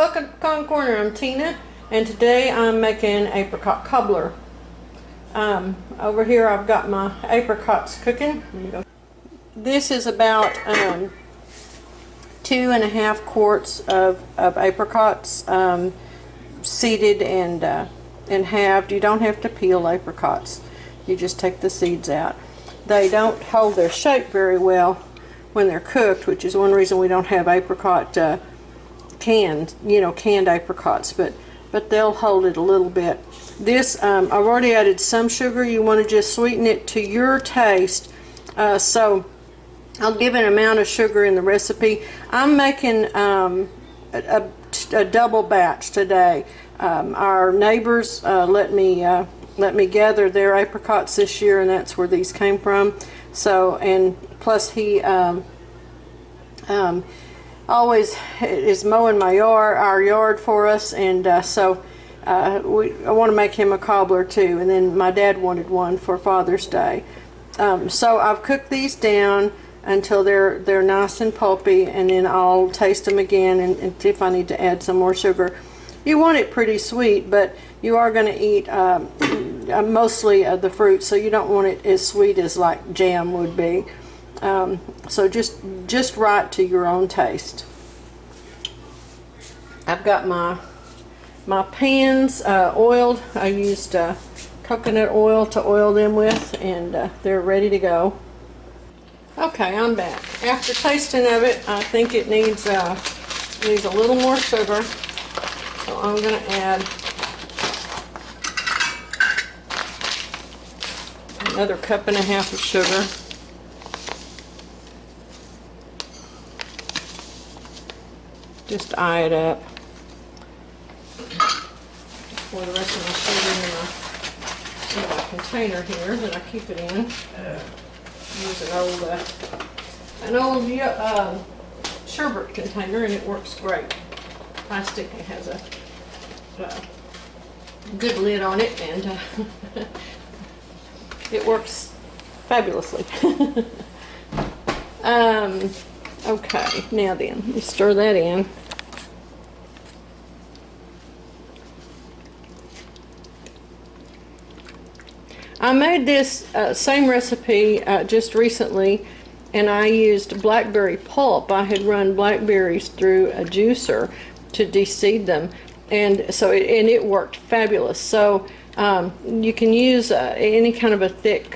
Welcome to Con Corner. I'm Tina, and today I'm making apricot cobbler. Over here I've got my apricots cooking. This is about 2.5 quarts of apricots, seeded and halved. You don't have to peel apricots. You just take the seeds out. They don't hold their shape very well when they're cooked, which is one reason we don't have apricot canned apricots, but they'll hold it a little bit. This I've already added some sugar. You want to just sweeten it to your taste. So I'll give an amount of sugar in the recipe. I'm making a double batch today. Our neighbors let me gather their apricots this year, and that's where these came from. So, and plus he always is mowing our yard for us, and so I want to make him a cobbler too. And then my dad wanted one for Father's Day. So I've cooked these down until they're nice and pulpy, and then I'll taste them again and see if I need to add some more sugar. You want it pretty sweet, but you are going to eat mostly the fruit, so you don't want it as sweet as like jam would be. So just right to your own taste. I've got my pans oiled. I used coconut oil to oil them with, and they're ready to go. Okay, I'm back. After tasting of it, I think it needs a little more sugar. So I'm going to add another 1.5 cups of sugar. Just eye it up. Pour the rest of my sugar in my container here that I keep it in. Use an old sherbet container, and it works great. Plastic. It has a good lid on it, and it works fabulously. Okay, now then, let's stir that in. I made this same recipe just recently, and I used blackberry pulp. I had run blackberries through a juicer to de-seed them, and so it worked fabulous. So you can use any kind of a thick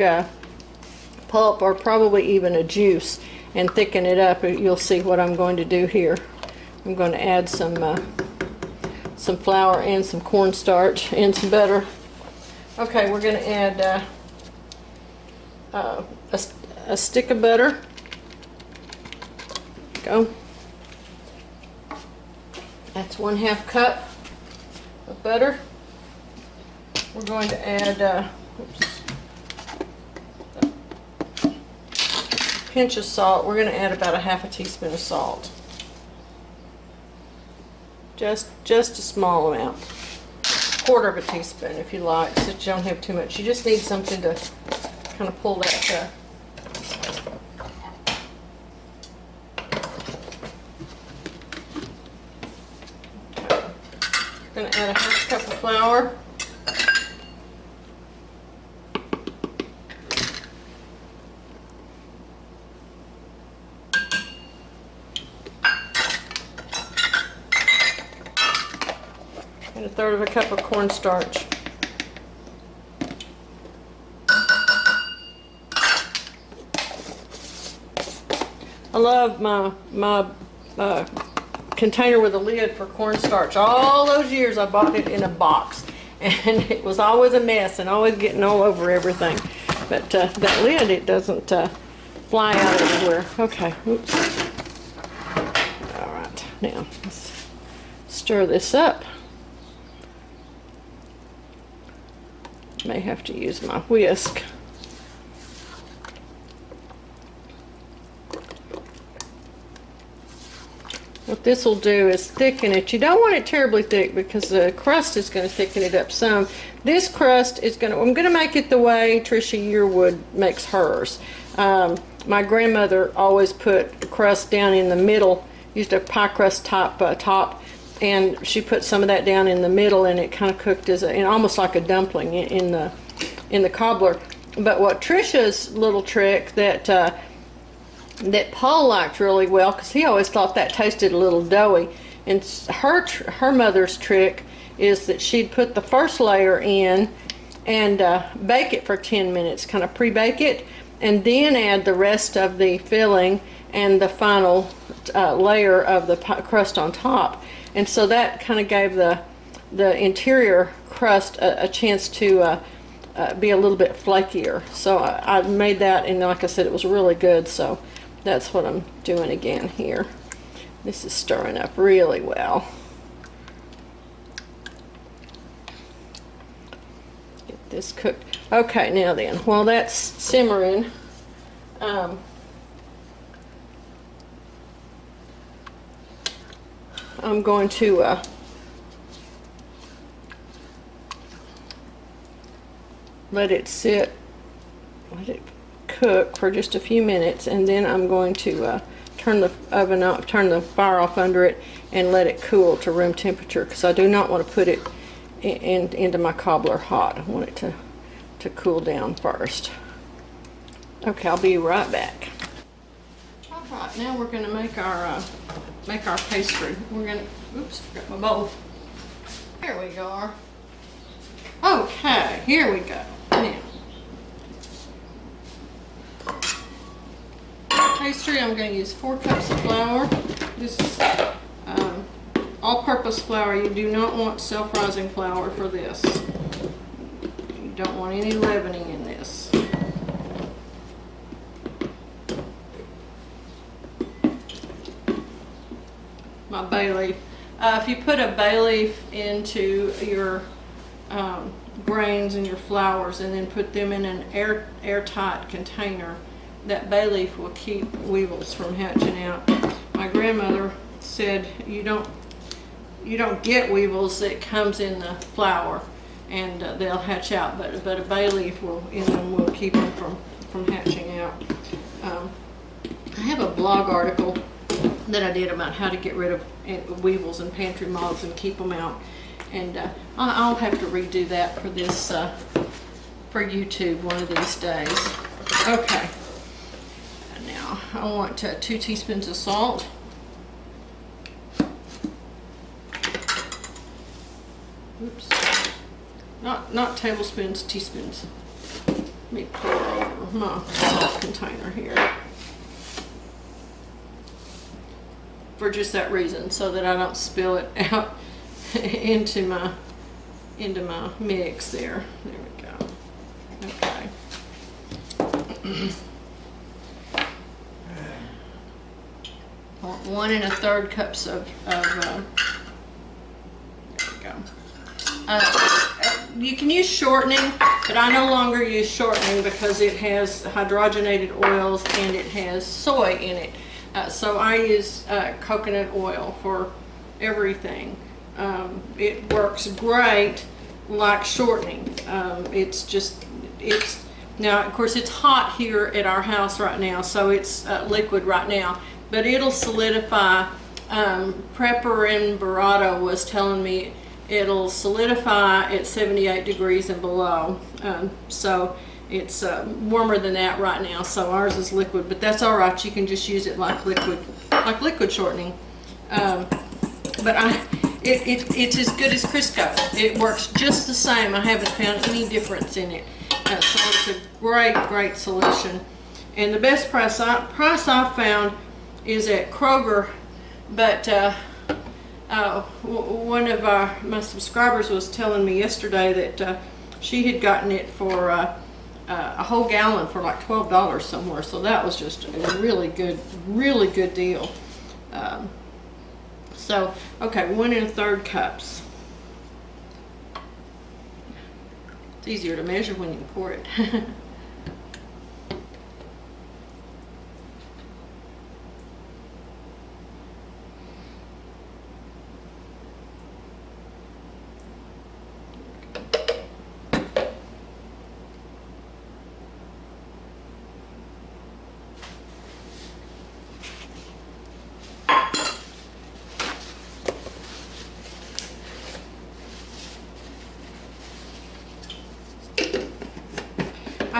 pulp, or probably even a juice, and thicken it up. You'll see what I'm going to do here. I'm going to add some flour and some cornstarch and some butter. Okay, we're going to add a stick of butter. Go. That's 1/2 cup of butter. We're going to add a pinch of salt. We're going to add about 1/2 teaspoon of salt. Just a small amount. 1/4 teaspoon if you like, so that you don't have too much. You just need something to kind of pull that I'm going to add 1/2 cup of flour. And 1/3 cup of cornstarch. I love my container with a lid for cornstarch. All those years I bought it in a box, and it was always a mess and always getting all over everything. But that lid, it doesn't fly out everywhere. Okay, oops. All right, now let's stir this up. May have to use my whisk. What this will do is thicken it. You don't want it terribly thick because the crust is going to thicken it up some. This crust is I'm going to make it the way Tricia Yearwood makes hers. My grandmother always put the crust down in the middle, used a pie crust top, and she put some of that down in the middle, and it kind of cooked as almost like a dumpling in the cobbler. But what Tricia's little trick that that Paul liked really well, because he always thought that tasted a little doughy, and her mother's trick is that she'd put the first layer in and bake it for 10 minutes, kind of pre-bake it, and then add the rest of the filling and the final layer of the crust on top. And so that kind of gave the interior crust a chance to be a little bit flakier. So I made that, and like I said, it was really good. So that's what I'm doing again here. This is stirring up really well. Get this cooked. Okay, now then, while that's simmering, I'm going to let it sit, let it cook for just a few minutes, and then I'm going to turn the oven off, turn the fire off under it, and let it cool to room temperature, because I do not want to put it into my cobbler hot. I want it to cool down first. Okay, I'll be right back. All right, now we're going to make our pastry. We're going to, oops, forgot my bowl. There we go. Okay, here we go. Now, pastry, I'm going to use 4 cups of flour. This is all-purpose flour. You do not want self-rising flour for this. You don't want any leavening in this. My bay leaf. If you put a bay leaf into your grains and your flours and then put them in an airtight container, that bay leaf will keep weevils from hatching out. My grandmother said you don't get weevils that comes in the flour, and they'll hatch out, but a bay leaf will keep them from hatching out. I have a blog article that I did about how to get rid of weevils and pantry moths and keep them out, and I'll have to redo that for this for YouTube one of these days. Okay, now I want 2 teaspoons of salt. Oops, not tablespoons, teaspoons. Let me pour over my salt container here, for just that reason, so that I don't spill it out into my mix there. There we go. Okay. 1 1/3 cups of there we go. You can use shortening, but I no longer use shortening because it has hydrogenated oils and it has soy in it. So I use coconut oil for everything. It works great like shortening. Now of course it's hot here at our house right now, so it's liquid right now, but it'll solidify. Prepper in Barato was telling me it'll solidify at 78 degrees and below. So it's warmer than that right now, so ours is liquid, but that's all right. You can just use it like liquid shortening. But it's as good as Crisco. It works just the same. I haven't found any difference in it. So it's a great solution. And the best price I've found is at Kroger, but one of my subscribers was telling me yesterday that she had gotten it for a whole gallon for like $12 somewhere, so that was just a really good deal. So okay, 1 1/3 cups. It's easier to measure when you pour it.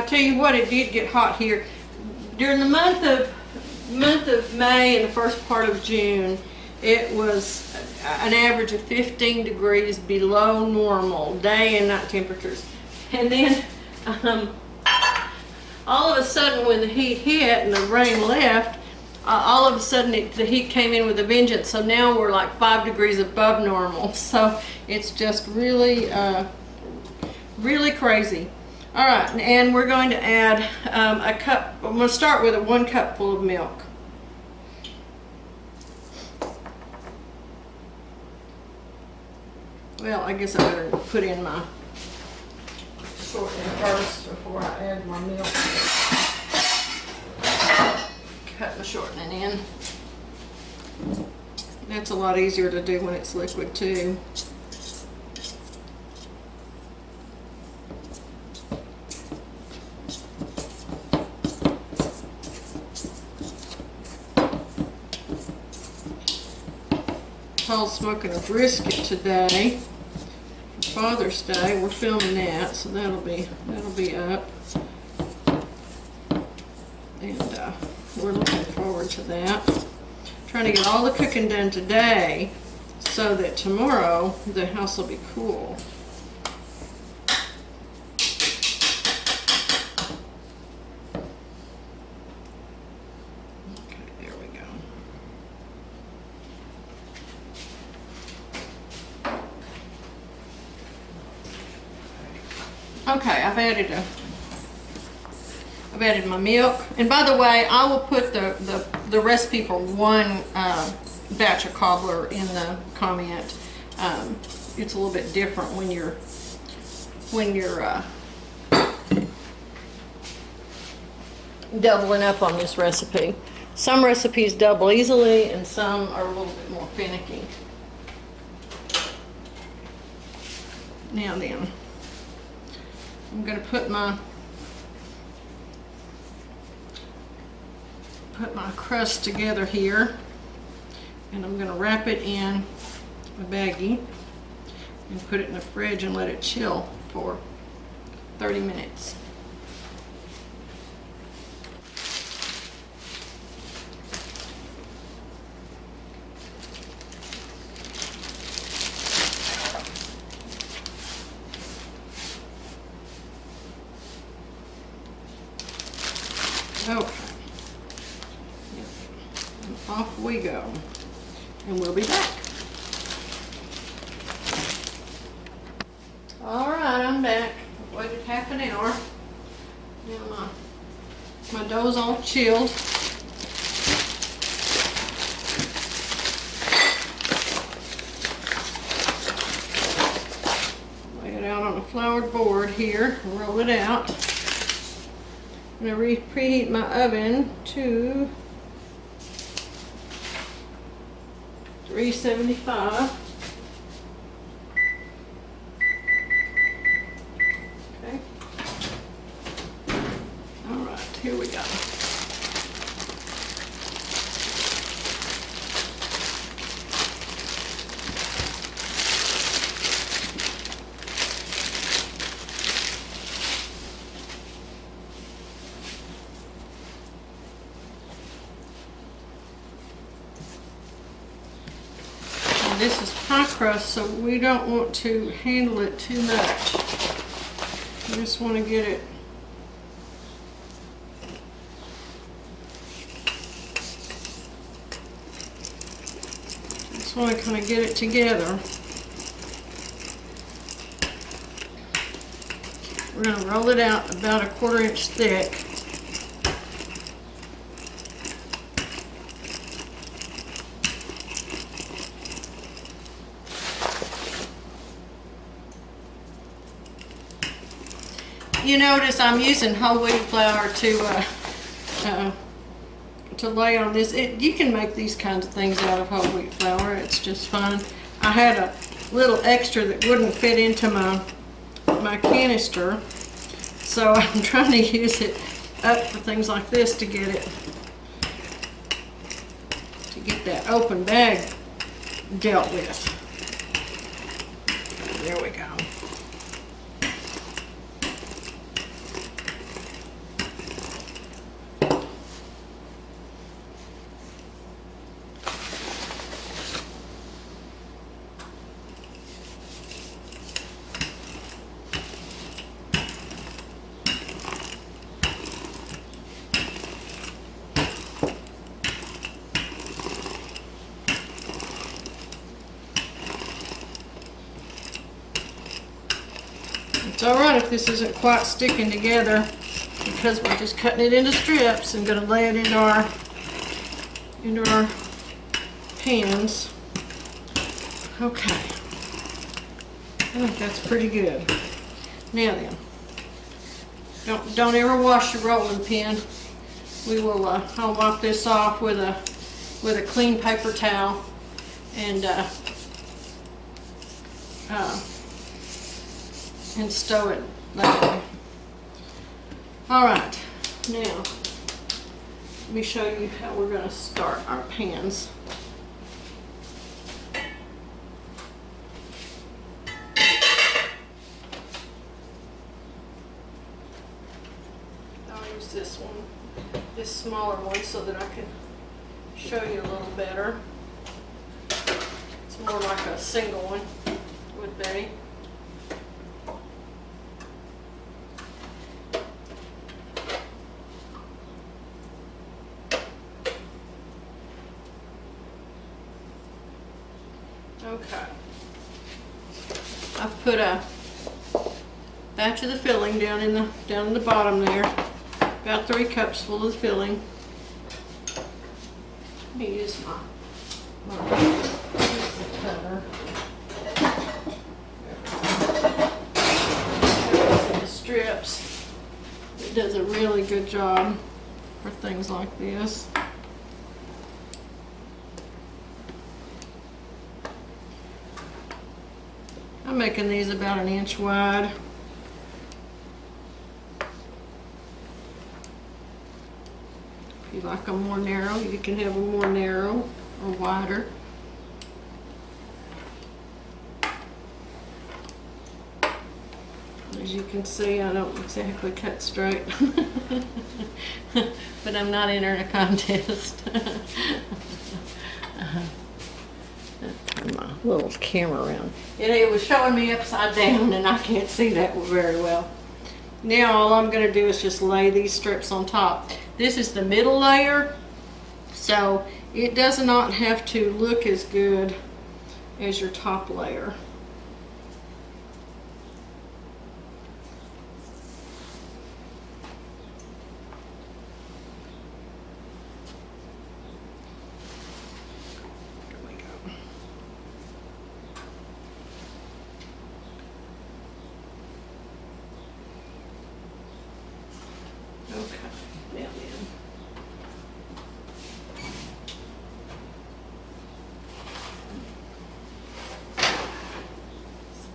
tell you what, it did get hot here. During the month of May and the first part of June, it was an average of 15 degrees below normal, day and night temperatures. And then all of a sudden when the heat hit and the rain left, all of a sudden the heat came in with a vengeance. So now we're like 5 degrees above normal. So it's just really, really crazy. All right, and we're going to add a cup. I'm going to start with a 1 cupful of milk. Well, I guess I better put in my shortening first before I add my milk. Cut my shortening in. That's a lot easier to do when it's liquid too. Paul's smoking a brisket today for Father's Day. We're filming that, so that'll be up, and we're looking forward to that. Trying to get all the cooking done today so that tomorrow the house will be cool. Okay, I've added my milk, and by the way, I will put the recipe for 1 batch of cobbler in the comment. It's a little bit different when you're doubling up on this recipe. Some recipes double easily, and some are a little bit more finicky. Now then, I'm going to put my crust together here, and I'm going to wrap it in a baggie and put it in the fridge and let it chill for 30 minutes. Okay, and off we go, and we'll be back. All right, I'm back. I've waited half an hour. Now my dough's all chilled. Lay it out on a floured board here, roll it out. I'm going to preheat my oven to 375. Okay. All right, here we go. This is pie crust, so we don't want to handle it too much. We just want to get it kind of get it together. We're going to roll it out about a 1/4 inch thick. You notice I'm using whole wheat flour to lay on this. You can make these kinds of things out of whole wheat flour. It's just fine. I had a little extra that wouldn't fit into my canister, so I'm trying to use it up for things like this to get that open bag dealt with. There we go. It's alright if this isn't quite sticking together because we're just cutting it into strips and going to lay it into our pans. Okay. I think that's pretty good. Now then, don't ever wash your rolling pin. We will. I'll wipe this off with a clean paper towel and stow it that way. All right. Now let me show you how we're going to start our pans. This one, this smaller one, so that I can show you a little better. It's more like a single one would be. Okay. I've put a batch of the filling down in the bottom there. About 3 cups full of filling. Let me use my cutter. The strips. It does a really good job for things like this. I'm making these about 1 inch wide. If you like them more narrow, you can have them more narrow or wider. As you can see, I don't exactly cut straight, but I'm not entering a contest. Turn my little camera around. It was showing me upside down and I can't see that very well. Now all I'm going to do is just lay these strips on top. This is the middle layer, so it does not have to look as good as your top layer. There we go. Okay. Now then.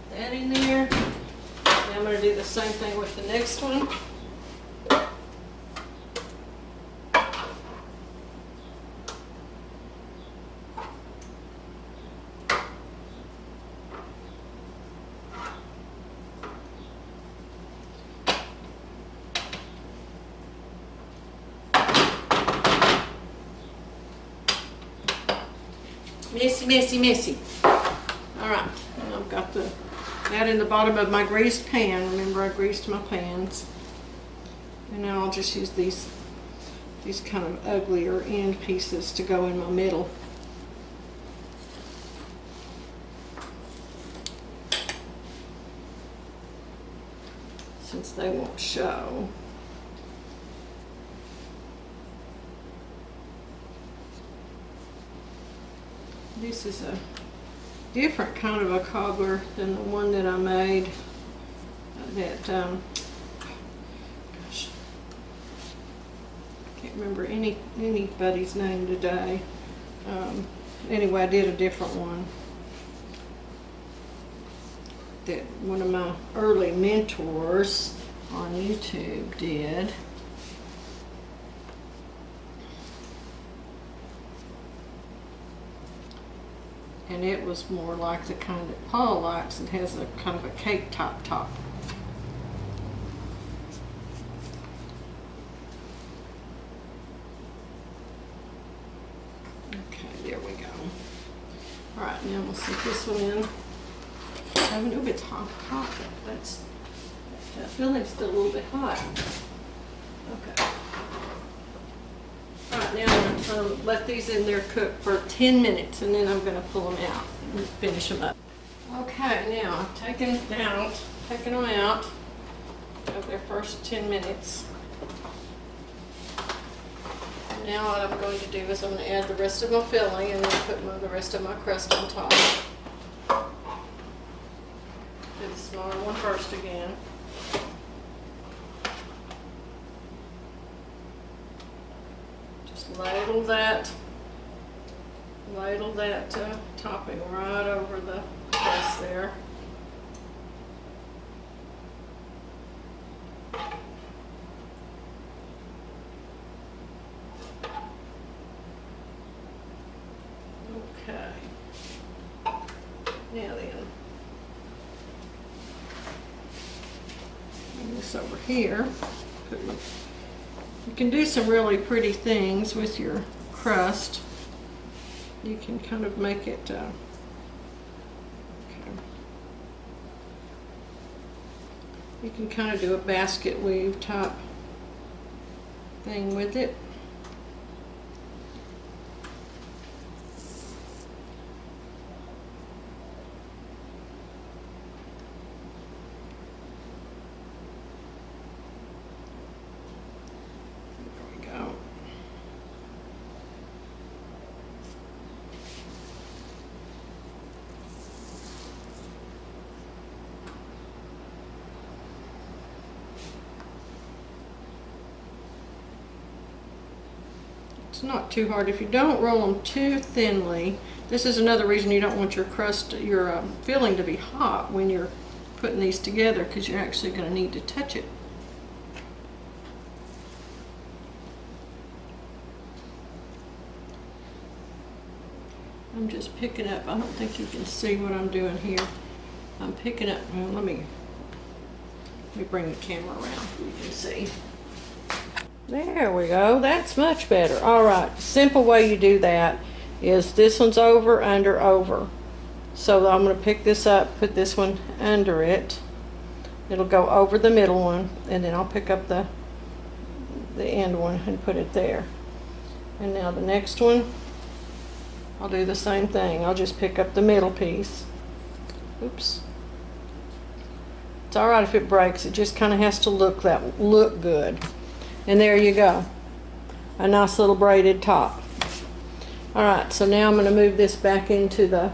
Put that in there. Now I'm going to do the same thing with the next one. Messy, messy, messy. Alright, I've got that in the bottom of my greased pan. Remember, I greased my pans. And now I'll just use these kind of uglier end pieces to go in my middle. Since they won't show. This is a different kind of a cobbler than the one that I made. That gosh, I can't remember anybody's name today. Anyway, I did a different one that one of my early mentors on YouTube did. And it was more like the kind that Paul likes. It has a kind of a cake top. Okay, there we go. Alright, now we'll set this one in. I know it's hot. That filling's still a little bit hot. Okay. Alright, now I'm going to let these in there cook for 10 minutes and then I'm going to pull them out and finish them up. Okay, now I've taken them out of their first 10 minutes. Now what I'm going to do is I'm going to add the rest of my filling and then put the rest of my crust on top. Do the smaller one first again. Just ladle that topping right over the crust there. Okay. Now then, this over here. You can do some really pretty things with your crust. You can kind of make it, okay. You can kind of do a basket weave type thing with it. Not too hard. If you don't roll them too thinly, this is another reason you don't want your crust, your filling to be hot when you're putting these together, because you're actually going to need to touch it. I'm just picking up, I don't think you can see what I'm doing here. I'm picking up, well, let me bring the camera around so you can see. There we go. That's much better. All right. Simple way you do that is this one's over, under, over. So I'm going to pick this up, put this one under it. It'll go over the middle one, and then I'll pick up the end one and put it there. And now the next one, I'll do the same thing. I'll just pick up the middle piece. Oops. It's all right if it breaks. It just kind of has to look good. And there you go, a nice little braided top. All right, so now I'm going to move this back into the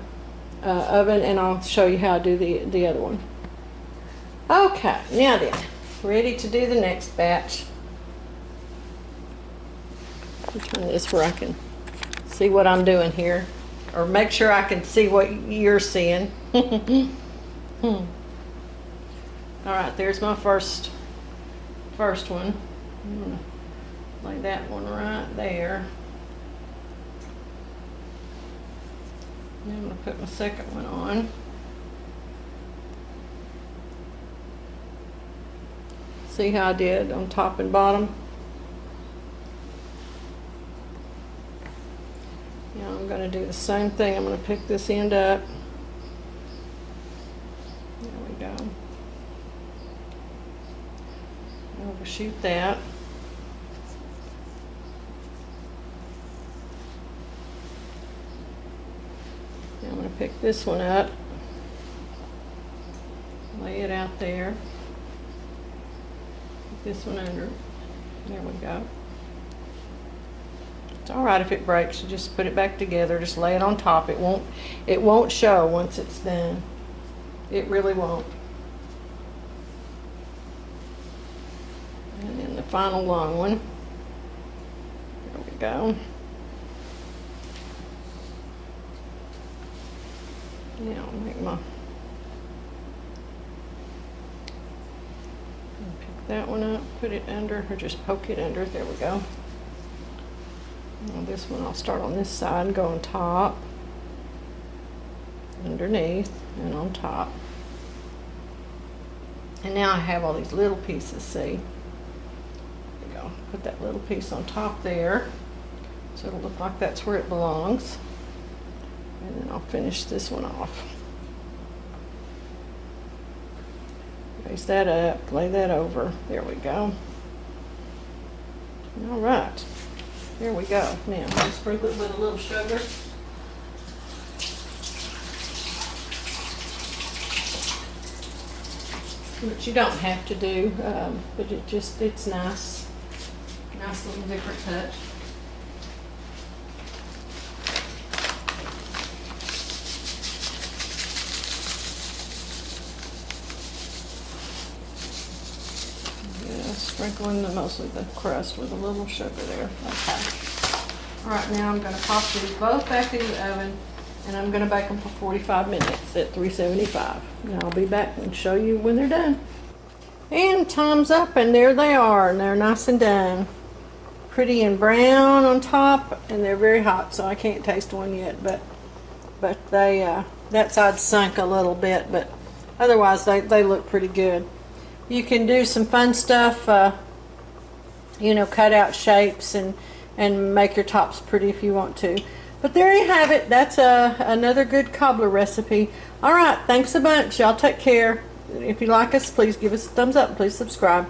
oven, and I'll show you how to do the other one. Okay, now then, ready to do the next batch. Let me turn this where I can see what I'm doing here, or make sure I can see what you're seeing. All right, there's my first one. I'm going to lay that one right there. Now I'm going to put my second one on. See how I did on top and bottom? Now I'm going to do the same thing. I'm going to pick this end up. There we go. Overshoot that. Now I'm going to pick this one up, lay it out there, put this one under. There we go. It's all right if it breaks. You just put it back together. Just lay it on top. It won't show once it's done. It really won't. And then the final long one. There we go. Now I'll make my, pick that one up, put it under, or just poke it under. There we go. Now this one I'll start on this side and go on top, underneath, and on top. And now I have all these little pieces, see? There you go. Put that little piece on top there, so it'll look like that's where it belongs. And then I'll finish this one off. Raise that up, lay that over. There we go. All right, there we go. Now, I'll sprinkle it with a little sugar. which you don't have to do, but it's nice. Nice little different touch. Sprinkling mostly the crust with a little sugar there. Okay. All right, now I'm going to pop these both back in the oven, and I'm going to bake them for 45 minutes at 375. And I'll be back and show you when they're done. And time's up, and there they are, and they're nice and done. Pretty and brown on top, and they're very hot, so I can't taste one yet. But they that side sunk a little bit, but otherwise they look pretty good. You can do some fun stuff, you know, cut out shapes and make your tops pretty if you want to. But there you have it. That's another good cobbler recipe. All right, thanks a bunch. Y'all take care. If you like us, please give us a thumbs up. Please subscribe.